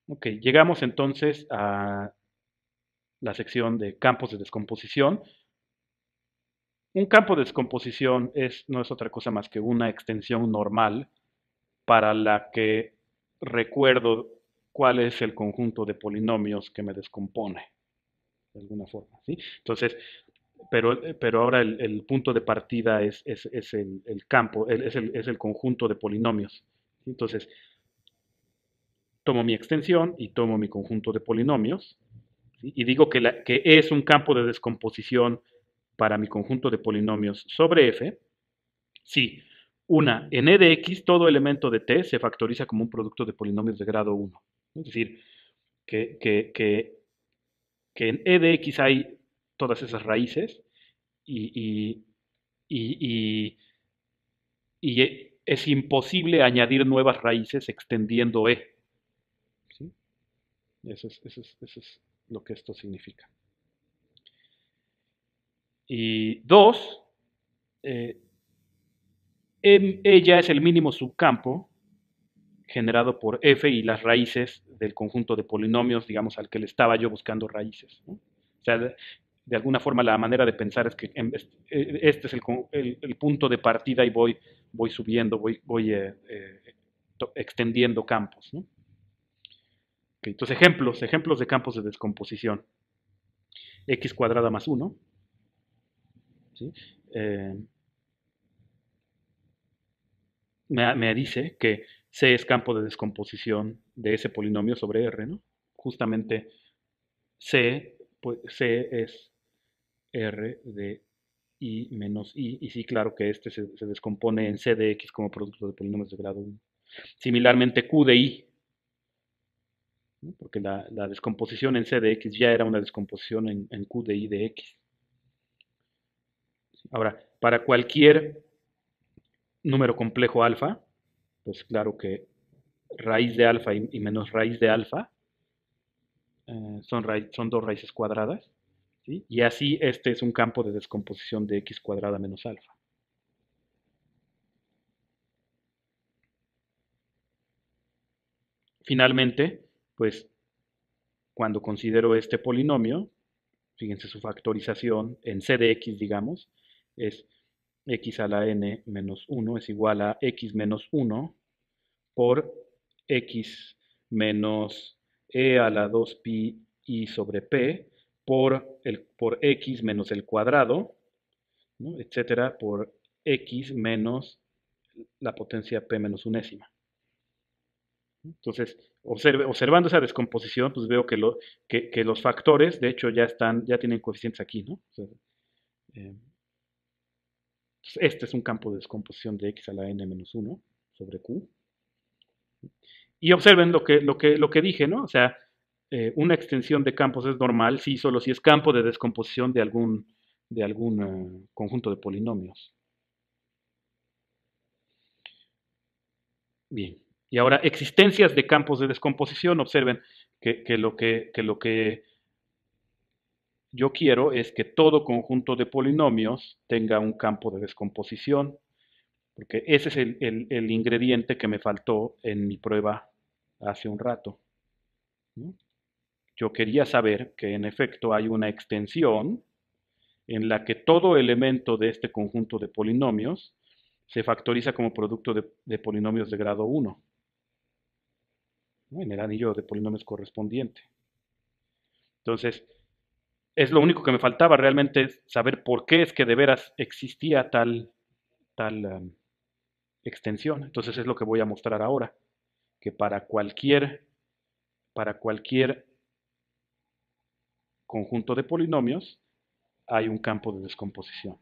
Ok, llegamos entonces a la sección de campos de descomposición. Un campo de descomposición no es otra cosa más que una extensión normal para la que recuerdo cuál es el conjunto de polinomios que me descompone, de alguna forma, ¿sí? Entonces, pero ahora el punto de partida es el campo, es el conjunto de polinomios. ¿Sí? Entonces, tomo mi extensión y tomo mi conjunto de polinomios, ¿sí? Y digo que es un campo de descomposición para mi conjunto de polinomios sobre f. Sí, en e de x todo elemento de t se factoriza como un producto de polinomios de grado 1. Es decir, que, que, que, que en e de x hay todas esas raíces y, y, y, y es imposible añadir nuevas raíces extendiendo e. ¿Sí? Eso es lo que esto significa. Y dos, eh, ella es el mínimo subcampo generado por f y las raíces del conjunto de polinomios, digamos, al que le estaba yo buscando raíces, ¿no? O sea, de alguna forma la manera de pensar es que este es el punto de partida y voy subiendo, voy extendiendo campos, ¿no? Okay, entonces, ejemplos de campos de descomposición. X cuadrada más 1, ¿sí? Eh, me dice que C es campo de descomposición de ese polinomio sobre R, ¿no? Justamente C, pues, C es R de I menos I, y sí, claro que este se descompone en C de X como producto de polinomios de grado 1. Similarmente, Q de I, ¿no? Porque la descomposición en C de X ya era una descomposición en Q de I de X. Ahora, para cualquier número complejo alfa, pues claro que raíz de alfa y menos raíz de alfa son dos raíces cuadradas, ¿sí? Y así este es un campo de descomposición de x cuadrada menos alfa. Finalmente, pues cuando considero este polinomio, fíjense su factorización en c de x, digamos, es x a la n menos 1 es igual a x menos 1 por x menos e a la 2 pi i sobre p por x menos el cuadrado, ¿no? Etcétera, por x menos la potencia p menos unésima. Entonces, observando esa descomposición, pues veo que los factores, de hecho, ya tienen coeficientes aquí, ¿no? O sea, eh, este es un campo de descomposición de x a la n menos 1 sobre q. Y observen lo que dije, ¿no? O sea, una extensión de campos es normal, sí, solo si es campo de descomposición de algún conjunto de polinomios. Bien. Y ahora, existencias de campos de descomposición. Observen que lo que yo quiero es que todo conjunto de polinomios tenga un campo de descomposición, porque ese es el ingrediente que me faltó en mi prueba hace un rato, ¿no? Yo quería saber que en efecto hay una extensión en la que todo elemento de este conjunto de polinomios se factoriza como producto de polinomios de grado 1, ¿no? En el anillo de polinomios correspondiente. Entonces, es lo único que me faltaba realmente es saber por qué es que de veras existía tal extensión. Entonces es lo que voy a mostrar ahora, que para cualquier conjunto de polinomios hay un campo de descomposición.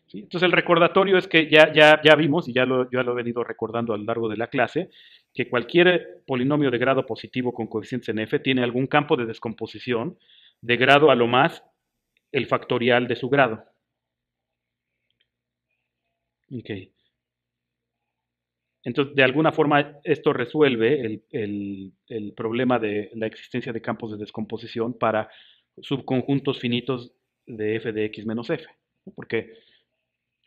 ¿Sí? Entonces el recordatorio es que ya vimos, y ya lo he venido recordando a lo largo de la clase, que cualquier polinomio de grado positivo con coeficientes en f tiene algún campo de descomposición de grado a lo más el factorial de su grado. Okay. Entonces, de alguna forma, esto resuelve el problema de la existencia de campos de descomposición para subconjuntos finitos de f de x menos f, ¿no? Porque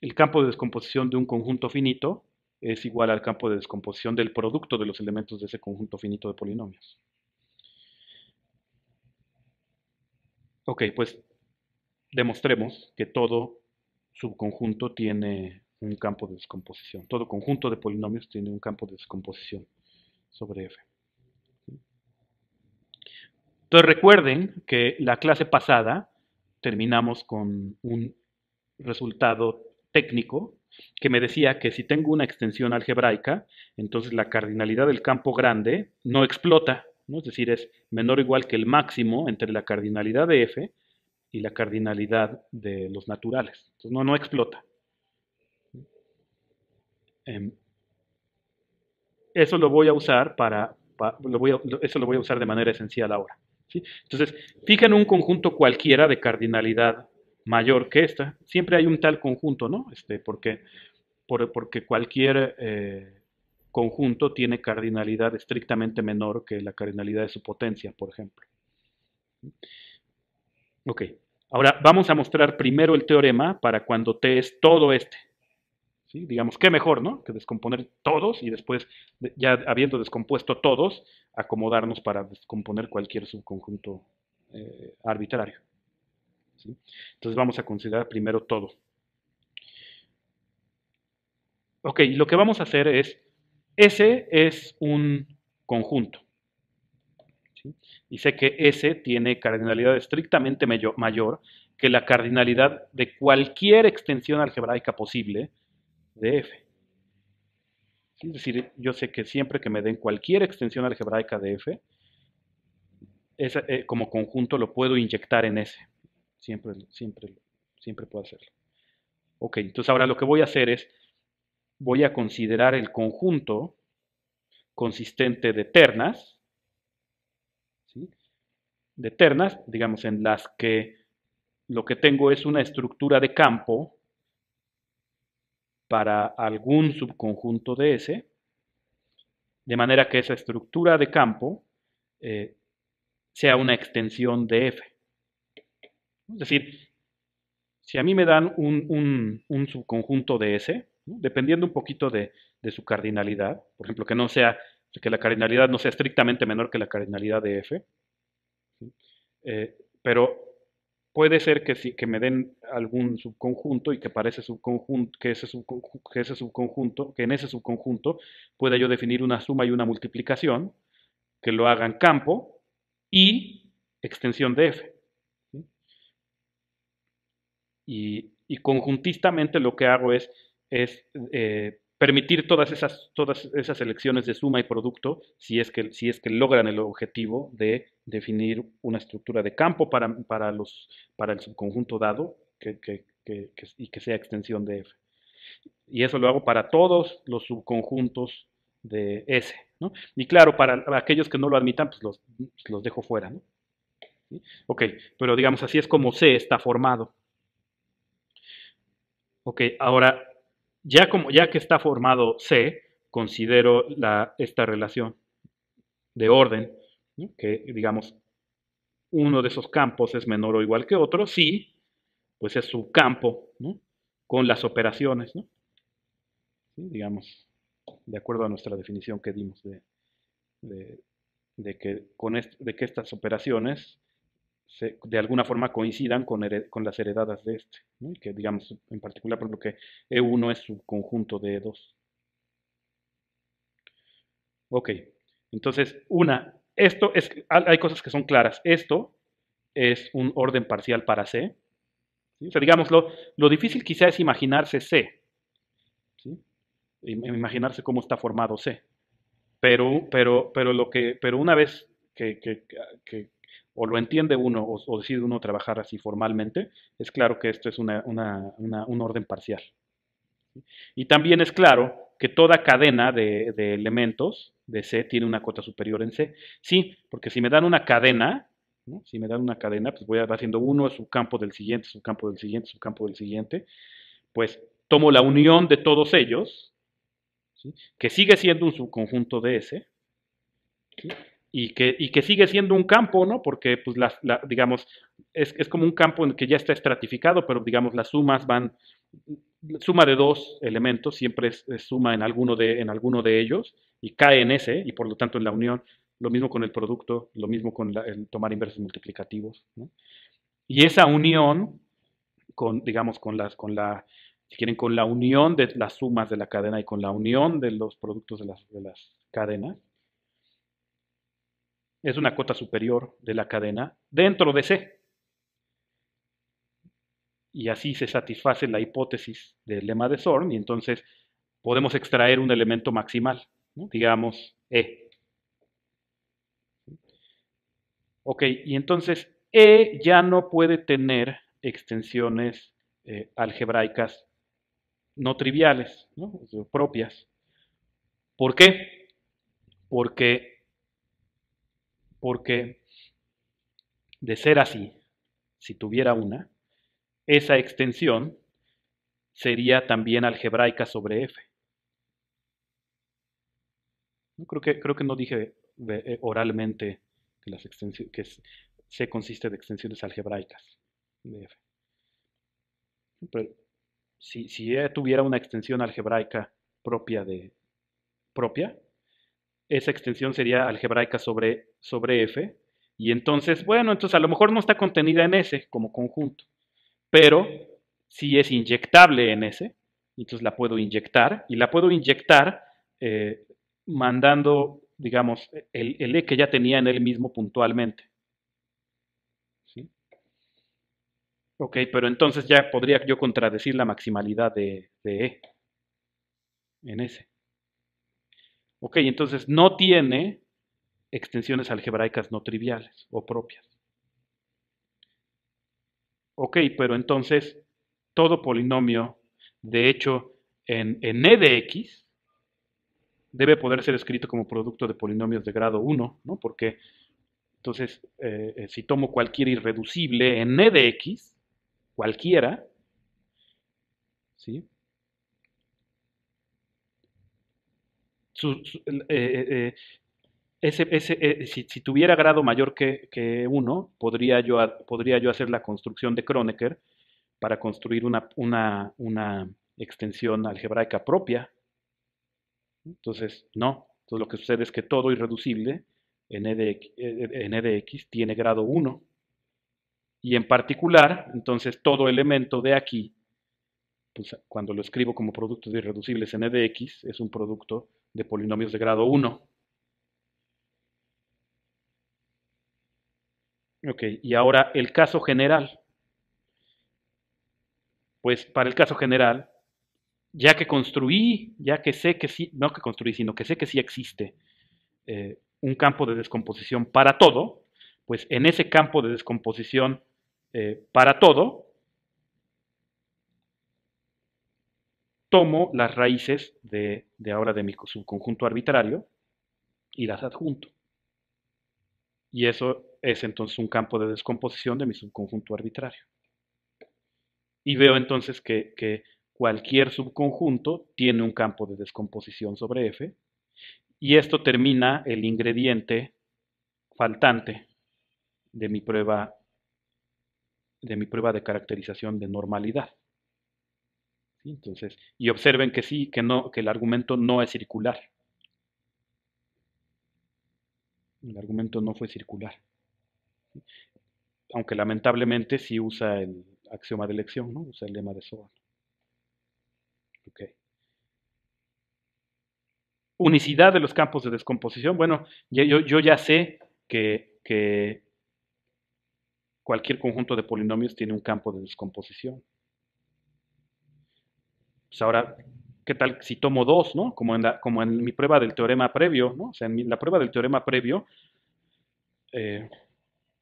el campo de descomposición de un conjunto finito es igual al campo de descomposición del producto de los elementos de ese conjunto finito de polinomios. Ok, pues demostremos que todo subconjunto tiene un campo de descomposición. Todo conjunto de polinomios tiene un campo de descomposición sobre F. Entonces recuerden que la clase pasada terminamos con un resultado técnico que me decía que si tengo una extensión algebraica, entonces la cardinalidad del campo grande no explota, ¿no? Es decir, es menor o igual que el máximo entre la cardinalidad de F y la cardinalidad de los naturales. Entonces no explota. Eso lo voy a usar eso lo voy a usar de manera esencial ahora. ¿Sí? Entonces, fijan un conjunto cualquiera de cardinalidad mayor que esta. Siempre hay un tal conjunto, ¿no? Porque cualquier conjunto tiene cardinalidad estrictamente menor que la cardinalidad de su potencia, por ejemplo. Ok, ahora vamos a mostrar primero el teorema para cuando T es todo este. ¿Sí? Digamos, qué mejor, ¿no? Que descomponer todos y después, ya habiendo descompuesto todos, acomodarnos para descomponer cualquier subconjunto arbitrario. ¿Sí? Entonces vamos a considerar primero todo. Ok, lo que vamos a hacer es, S es un conjunto. ¿Sí? Y sé que S tiene cardinalidad estrictamente mayor que la cardinalidad de cualquier extensión algebraica posible de F. Es decir, yo sé que siempre que me den cualquier extensión algebraica de F, como conjunto lo puedo inyectar en S. Siempre puedo hacerlo. Ok, entonces ahora lo que voy a hacer es, voy a considerar el conjunto consistente de ternas, ¿sí? De ternas, digamos, en las que lo que tengo es una estructura de campo para algún subconjunto de S, de manera que esa estructura de campo sea una extensión de F. Es decir, si a mí me dan un subconjunto de S, ¿no? Dependiendo un poquito de su cardinalidad, por ejemplo, que la cardinalidad no sea estrictamente menor que la cardinalidad de F, ¿sí? Pero puede ser que me den algún subconjunto y que para ese subconjunto, que en ese subconjunto pueda yo definir una suma y una multiplicación que lo hagan campo y extensión de F. ¿Sí? Y conjuntistamente lo que hago es permitir todas esas elecciones de suma y producto si es que logran el objetivo de definir una estructura de campo para el subconjunto dado y que sea extensión de F. Y eso lo hago para todos los subconjuntos de S, ¿no? Y claro, para aquellos que no lo admitan, pues los dejo fuera, ¿no? ¿Sí? Ok, pero digamos, así es como C está formado. Ok, ahora, ya que está formado C, considero esta relación de orden, ¿no? Que digamos, uno de esos campos es menor o igual que otro, sí, pues es su campo, ¿no? Con las operaciones, ¿no? ¿Sí? Digamos, de acuerdo a nuestra definición que dimos de, de que estas operaciones de alguna forma coincidan con las heredadas de este, ¿no? Y que digamos, en particular, por lo que E1 es su conjunto de E2. Ok, entonces, hay cosas que son claras. Esto es un orden parcial para C. ¿Sí? O sea, digamos, lo difícil quizá es imaginarse C. ¿Sí? Imaginarse cómo está formado C. Pero una vez que o lo entiende uno o decide uno trabajar así formalmente, es claro que esto es un orden parcial. Y también es claro que toda cadena de elementos de C tiene una cota superior en C. Sí, porque si me dan una cadena, ¿no? Si me dan una cadena, pues voy haciendo uno subcampo del siguiente, subcampo del siguiente, subcampo del siguiente, pues tomo la unión de todos ellos, ¿sí? Que sigue siendo un subconjunto de S, ¿sí? Y que sigue siendo un campo, ¿no? Porque, pues, digamos, es como un campo en el que ya está estratificado, pero, digamos, las sumas van La suma de dos elementos siempre es suma en alguno de ellos y cae en ese, y por lo tanto en la unión. Lo mismo con el producto, lo mismo con el tomar inversos multiplicativos, ¿no? Y esa unión, digamos, si quieren, con la unión de las sumas de la cadena y con la unión de los productos de las cadenas, es una cota superior de la cadena dentro de C. Y así se satisface la hipótesis del lema de Zorn y entonces podemos extraer un elemento maximal, ¿no? Digamos E. Ok, y entonces E ya no puede tener extensiones algebraicas no triviales, ¿no? Propias. ¿Por qué? Porque, porque de ser así, si tuviera una, esa extensión sería también algebraica sobre F. ¿No? Creo que no dije oralmente que, C consiste de extensiones algebraicas de F. Pero si E tuviera una extensión algebraica propia, esa extensión sería algebraica sobre F, y entonces, bueno, entonces a lo mejor no está contenida en S como conjunto, pero si es inyectable en S, entonces la puedo inyectar, y la puedo inyectar eh, mandando, digamos, el E que ya tenía en él mismo puntualmente. ¿Sí? Ok, pero entonces ya podría yo contradecir la maximalidad de E en S. Ok, entonces no tiene extensiones algebraicas no triviales o propias. Ok, pero entonces todo polinomio, de hecho, en E de X, debe poder ser escrito como producto de polinomios de grado 1, ¿no? Porque entonces, si tomo cualquier irreducible en E de X, cualquiera, ¿sí? Si tuviera grado mayor que 1, podría yo hacer la construcción de Kronecker para construir una extensión algebraica propia. Entonces, no. Entonces, lo que sucede es que todo irreducible en E de X tiene grado 1. Y en particular, entonces, todo elemento de aquí, pues, cuando lo escribo como producto de irreducibles en E de X, es un producto de polinomios de grado 1. Ok, y ahora el caso general. Pues para el caso general, ya que sé que sí, no que construí, sino que sé que sí existe un campo de descomposición para todo, pues en ese campo de descomposición para todo, tomo las raíces de ahora de mi subconjunto arbitrario y las adjunto. Y eso es entonces un campo de descomposición de mi subconjunto arbitrario. Y veo entonces que cualquier subconjunto tiene un campo de descomposición sobre F, y esto termina el ingrediente faltante de mi prueba de caracterización de normalidad. ¿Sí? Entonces, y observen que sí, que no, que el argumento no es circular. El argumento no fue circular. Aunque lamentablemente sí usa el axioma de elección, ¿no? Usa el lema de Zorn. Okay. Unicidad de los campos de descomposición. Bueno, yo ya sé que cualquier conjunto de polinomios tiene un campo de descomposición. Pues ahora, ¿qué tal si tomo dos, ¿no? Como en mi prueba del teorema previo, ¿no? O sea, en la prueba del teorema previo, eh,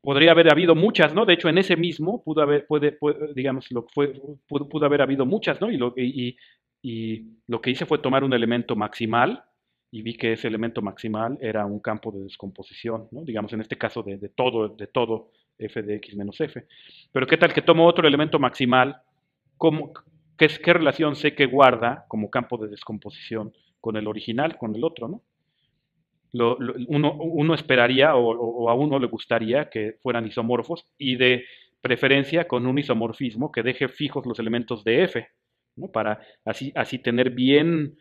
podría haber habido muchas, ¿no? De hecho, en ese mismo digamos, pudo haber habido muchas, ¿no? Y lo que hice fue tomar un elemento maximal y vi que ese elemento maximal era un campo de descomposición, ¿no? Digamos, en este caso de todo f de x menos f. Pero ¿qué tal que tomo otro elemento maximal? ¿Cómo, qué relación sé que guarda como campo de descomposición con el original, con el otro, ¿no? Uno esperaría o a uno le gustaría que fueran isomorfos y de preferencia con un isomorfismo que deje fijos los elementos de F, ¿no? Para así tener bien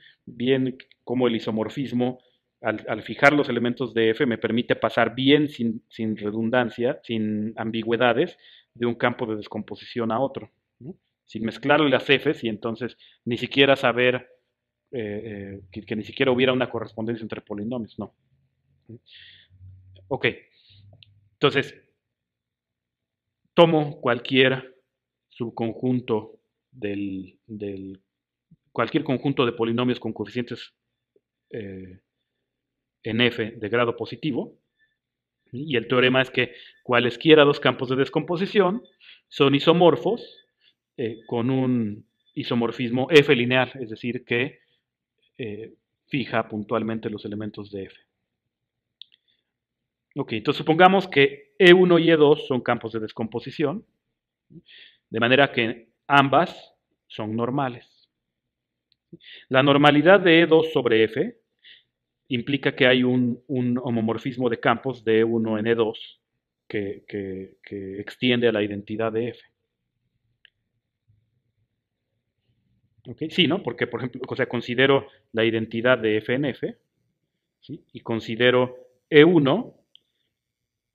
como el isomorfismo, al fijar los elementos de F, me permite pasar bien sin redundancia, sin ambigüedades, de un campo de descomposición a otro, ¿no? Sin mezclarle las Fs y entonces ni siquiera saber que ni siquiera hubiera una correspondencia entre polinomios, no. Ok, entonces tomo cualquier subconjunto cualquier conjunto de polinomios con coeficientes eh, en f de grado positivo, y el teorema es que cualesquiera dos campos de descomposición son isomorfos con un isomorfismo f lineal, es decir, que fija puntualmente los elementos de f. Ok, entonces supongamos que E1 y E2 son campos de descomposición, de manera que ambas son normales. La normalidad de E2 sobre F implica que hay un homomorfismo de campos de E1 en E2 que extiende a la identidad de F. ¿Okay? Sí, ¿no? Porque, por ejemplo, o sea, considero la identidad de F en F, ¿sí? Y considero E1,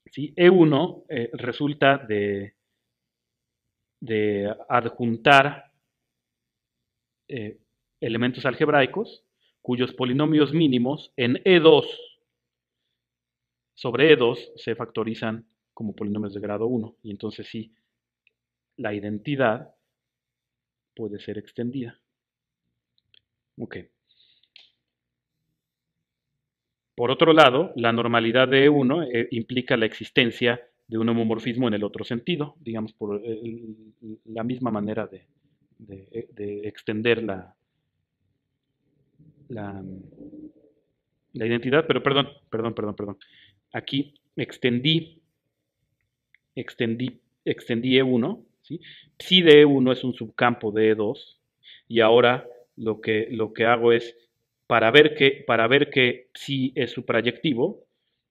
¿sí? E1 resulta de adjuntar eh, elementos algebraicos cuyos polinomios mínimos en E2 sobre E2 se factorizan como polinomios de grado 1. Y entonces sí, la identidad puede ser extendida. Ok. Por otro lado, la normalidad de E1 implica la existencia de un homomorfismo en el otro sentido, digamos, por la misma manera de extender la, la identidad, pero perdón. Aquí extendí E1, ¿sí? Psi de E1 es un subcampo de E2, y ahora lo que hago es, para ver que psi es suprayectivo,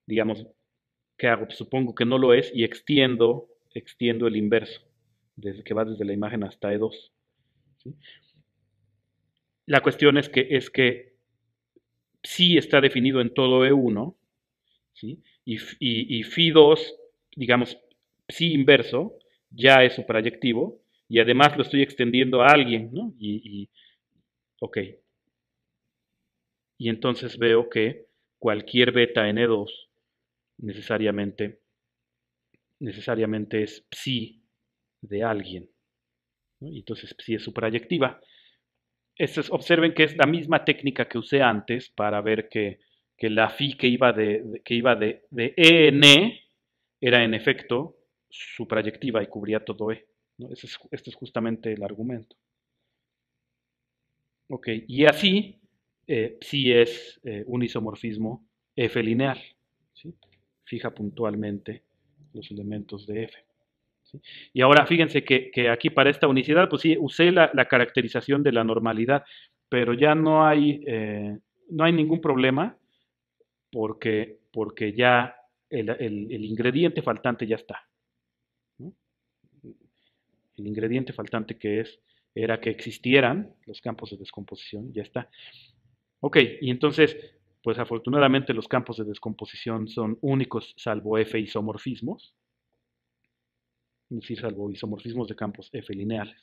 digamos, ¿qué hago? Pues supongo que no lo es y extiendo el inverso, que va desde la imagen hasta E2, ¿sí? La cuestión es que psi está definido en todo E1, ¿sí? Y phi2, digamos, psi inverso, ya es suprayectivo, y además lo estoy extendiendo a alguien, ¿no? Ok. Y entonces veo que cualquier beta n2 necesariamente, necesariamente es psi de alguien, ¿no? Y entonces psi es suprayectiva. Observen que es la misma técnica que usé antes para ver que la phi que iba de en era en efecto suprayectiva y cubría todo E, ¿no? Este es justamente el argumento. Ok, y así psi es un isomorfismo F lineal, ¿sí? Fija puntualmente los elementos de F, ¿sí? Y ahora fíjense que aquí para esta unicidad, pues sí, usé la caracterización de la normalidad, pero ya no hay ningún problema porque ya el ingrediente faltante ya está, ¿no? El ingrediente faltante era que existieran los campos de descomposición, ya está. Ok, y entonces, pues afortunadamente los campos de descomposición son únicos salvo F isomorfismos, es decir, salvo isomorfismos de campos F lineales.